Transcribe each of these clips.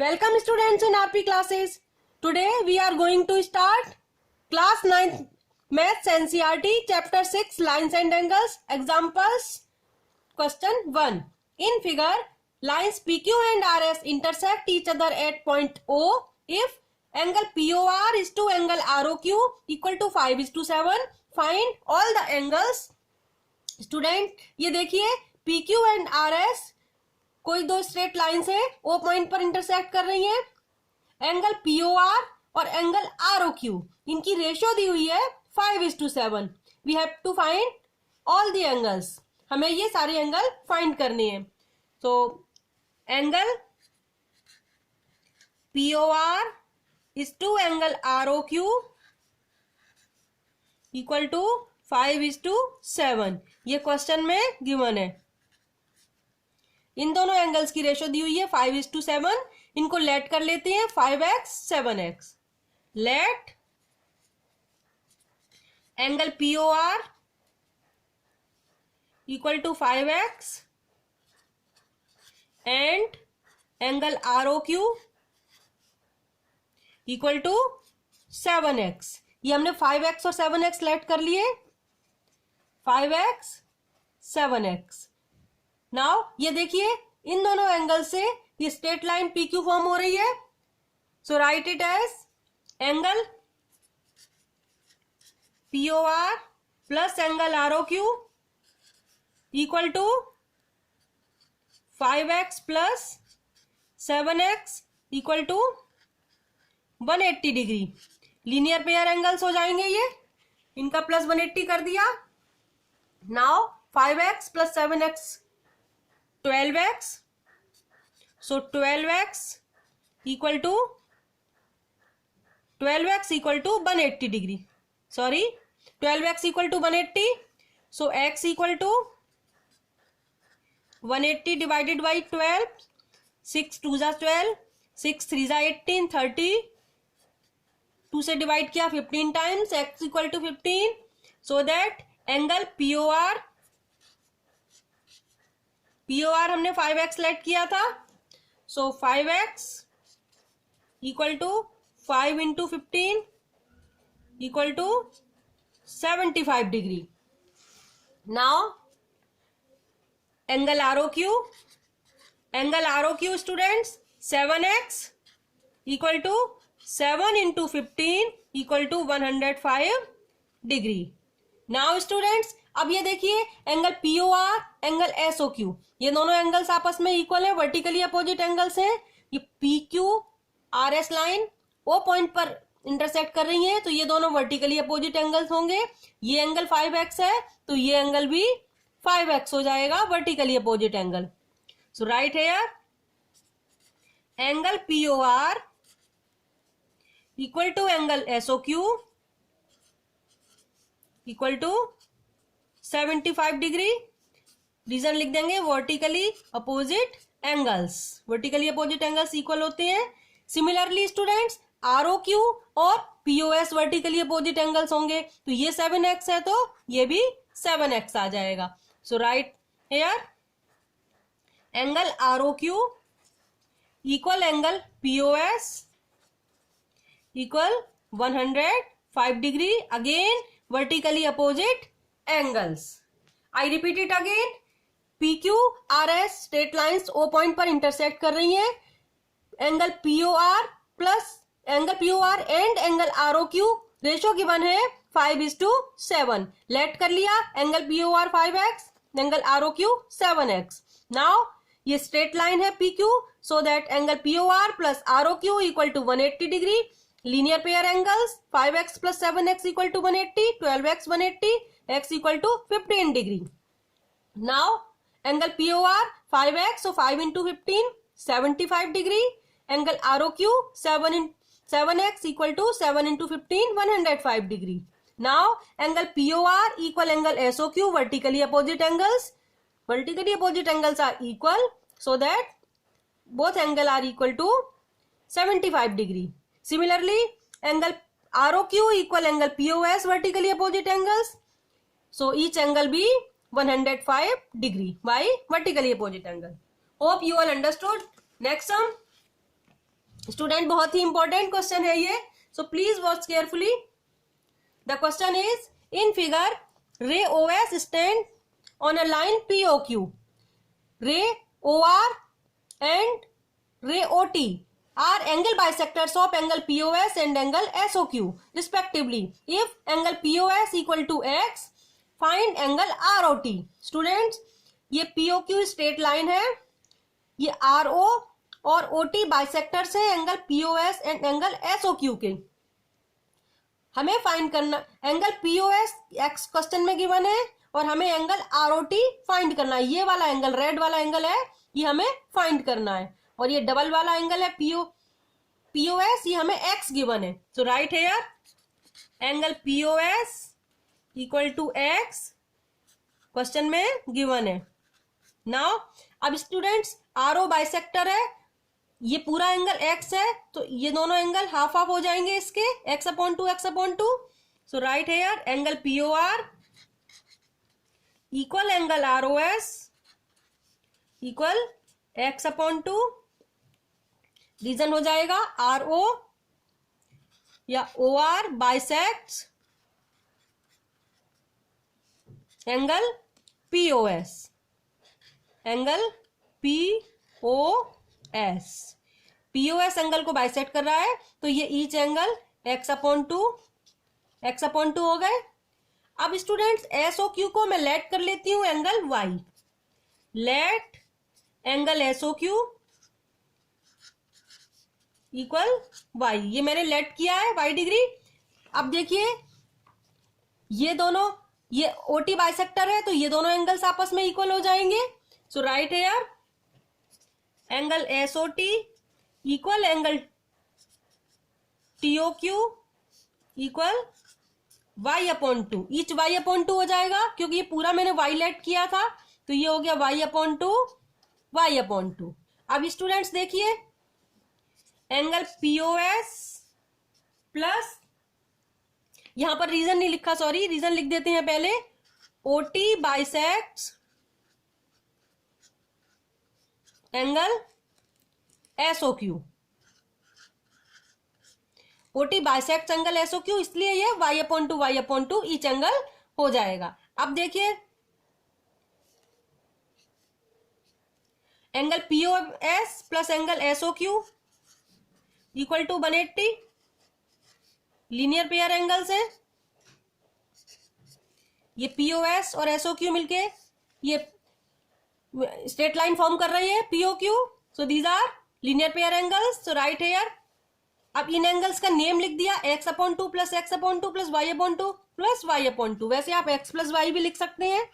Welcome students in RP classes. Today we are going to start class 9 Maths NCERT chapter 6 lines and angles. Examples. Question 1. In figure, lines PQ and RS intersect each other at point O if angle POR is to angle ROQ equal to 5:7. Find all the angles. Student ये देखिए PQ and RS कोई दो straight lines है ओ point पर intersect कर रही हैं. Angle POR और एंगल ROQ इनकी रेशियो दी हुई है 5:7. We have to find all the angles. हमें ये सारे एंगल फाइंड करने हैं. तो angle POR is to angle ROQ equal to 5:7. ये क्वेश्चन में गिवन है. इन दोनों एंगल्स की रेशियो दी हुई है 5:7. इनको लेट कर लेते हैं 5x 7x. Let angle POR equal to 5x and angle ROQ equal to 7x. ये हमने 5x और 7x लेट कर लिए. 5x 7x. नाउ ये देखिए इन दोनों एंगल से ये स्ट्रेट लाइन PQ फॉर्म हो रही है. So write it as angle POR plus angle ROQ equal to 5x plus 7x equal to 180 degree. Linear pair angles हो जाएंगे ये. इनका प्लस 180 कर दिया. Now 5x plus 7x 12x. So 12x equal to 180 degree. Sorry 12x equal to 180. So x equal to 180 divided by 12. 6 2 जा 12, 6 3 जा 18, 30. 2 से divide किया 15 times. x equal to 15. So that angle POR हमने 5x लेट किया था. So 5x equal to 5 into 15 equal to 75 degree. Now angle ROQ students 7x equal to 7 into 15 equal to 105 degree. Now students अब ये देखिए angle POR angle SOQ ये दोनों angles आपस में इक्वल है. वर्टिकली अपोजिट एंगल्स हैं. ये PQ RS line O point पर इंटरसेक्ट कर रही है तो ये दोनों वर्टिकली अपोजिट एंगल्स होंगे. ये एंगल 5x है तो ये एंगल भी 5x हो जाएगा. Vertically opposite angle. So right here angle POR equal to angle SOQ equal to 75 degree. Reason लिख देंगे vertically opposite angles. Vertically opposite angles equal होते हैं. सिमिलरली स्टूडेंट्स ROQ और POS वर्टिकली अपोजिट एंगल्स होंगे तो ये 7x है तो ये भी 7x आ जाएगा. So right here angle ROQ equal angle POS equal 105 degree. Again vertically opposite angles. I repeat it again. PQ RS straight lines O point पर intersect कर रही हैं. Angle POR plus angle POR and angle ROQ ratio given है 5:7. Let कर लिया angle POR 5x angle ROQ 7x. Now ये straight line है PQ so that angle POR plus ROQ equal to 180 degree. Linear pair angles 5x plus 7x equal to 180, 12x 180, x equal to 15 degree. Now angle POR 5x so 5 into 15 75 degree. Angle ROQ 7x equal to 7 into 15 105 degree. Now angle POR equal angle SOQ vertically opposite angles. Vertically opposite angles are equal so that both angle are equal to 75 degree. Similarly, angle ROQ equal angle POS vertically opposite angles. So each angle be 105 degree by vertically opposite angle. Hope you all understood. Next sum. Student बहुत ही important question है ये, so please watch carefully. The question is in figure ray O S stand on a line P O Q, ray O R and ray OT are angle bisectors of angle POS and angle SOQ respectively. If angle POS equal to x, find angle ROT. Students, ये POQ straight line है, ये RO और OT bisectors है angle POS and angle SOQ के। हमें find करना angle POS x question में given है और हमें एंगल ROT फाइंड करना है। ये वाला एंगल, रेड वाला एंगल है, ये हमें फाइंड करना है, और ये डबल वाला एंगल है POS, ये हमें x गिवन है। So right here angle POS equal to x question में गिवन है। नाउ अब स्टूडेंट्स RO बाइसेक्टर है, ये पूरा एंगल x है, तो ये दोनों एंगल हाफ हाफ हो जाएंगे इसके, x/2 x/2। So right here angle POR equal angle ROS equal x/2। Reason हो जाएगा RO या OR bisects angle POS, angle POS angle को बाइसेक्ट कर रहा है, तो ये ईच एंगल x/2 हो गए। अब स्टूडेंट्स SOQ को मैं लेट कर लेती हूं angle y, let angle SOQ equal y, ये मैंने लेट किया है y डिग्री। अब देखिए ये दोनों, ये OT बाइसेक्टर है, तो ये दोनों एंगल्स आपस में इक्वल हो जाएंगे। So right here angle SOT equal angle TOQ equal y/2, each y/2 हो जाएगा, क्योंकि ये पूरा मैंने y लेट किया था, तो ये हो गया y/2। अब स्टूडेंट्स देखिए एंगल POS प्लस, यहां पर रीजन नहीं लिखा, सॉरी, रीजन लिख देते हैं पहले, OT bisects angle SOQ, OT bisect angle SOQ, इसलिए ये y/2 ईच एंगल हो जाएगा। अब देखिए angle POS plus angle SOQ equal to 180, linear pair angles है, ये POS और SOQ मिलके ये स्ट्रेट लाइन फॉर्म कर रही है POQ, so these are linear pair angles. So right here अब इन एंगल्स का नेम लिख दिया x/2 plus x/2 plus y/2 plus y/2। वैसे आप x प्लस y भी लिख सकते हैं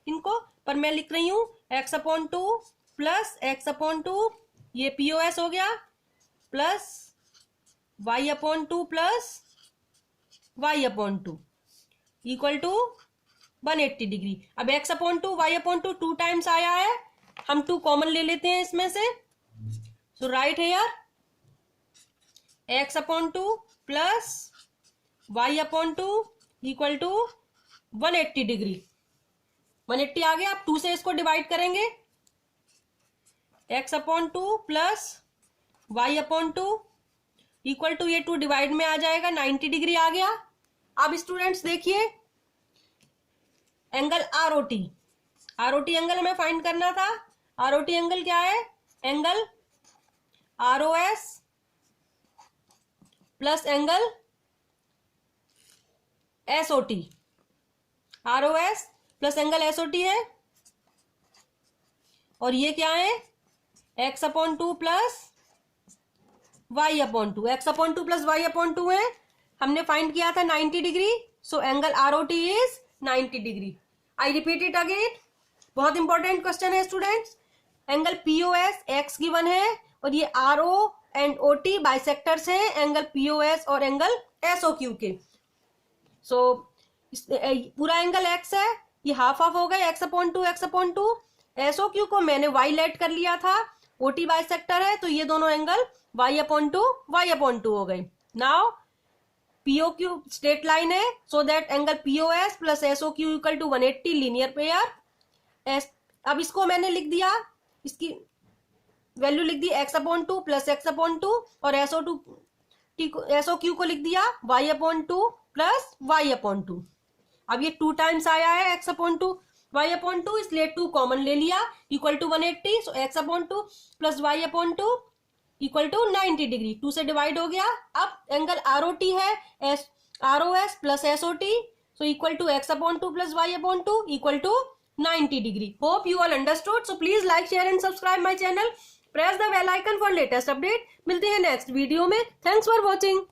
इनको, पर मैं लिख रही हूं x/2 प्लस x/2, ये POS हो गया, plus y/2 plus y/2 equal to 180 degree. अब x/2 y/2 टू टाइम्स आया है, हम 2 कॉमन ले लेते हैं इसमें से। So right here x/2 plus y/2 equal to 180 degree. 180 आ गया, आप 2 से इसको डिवाइड करेंगे, x/2 plus y/2 equal to, ये 2 डिवाइड में आ जाएगा, 90 डिग्री आ गया। अब स्टूडेंट्स देखिए एंगल ROT एंगल हमें फाइंड करना था। ROT एंगल क्या है, angle ROS plus angle SOT, ROS plus angle SOT है, और ये क्या है x/2 plus y/2, x/2 plus y/2 है, हमने फाइंड किया था 90 degree, so angle ROT is 90 degree. I repeat it again, बहुत इंपॉर्टेंट क्वेश्चन है students. Angle POS x given है, और ये RO एंड OT बाइसेक्टर्स हैं एंगल POS और एंगल SOQ के। सो पूरा एंगल x है, ये हाफ हाफ हो गए x/2। SOQ को मैंने y लेट कर लिया था, OT बाइसेक्टर है, तो ये दोनों एंगल y/2 हो गए। नाउ POQ स्ट्रेट लाइन है, so that angle POS plus SOQ equal to 180 linear pair. अब इसको मैंने लिख दिया, इसकी वैल्यू लिख दी x/2 प्लस x/2 और SOQ को लिख दिया y/2 प्लस y/2। अब ये 2 टाइम्स आया है x/2 y/2, इसलिए 2 कॉमन ले लिया equal to 180। So x/2 plus y/2 equal to 90 degree. 2 से डिवाइड हो गया। अब एंगल ROT है ROS plus SOT, so equal to x/2 plus y/2 equal to 90 degree. Hope you all understood. So please like share and subscribe my channel, press the bell icon for latest update. मिलते हैं next video में। Thanks for watching.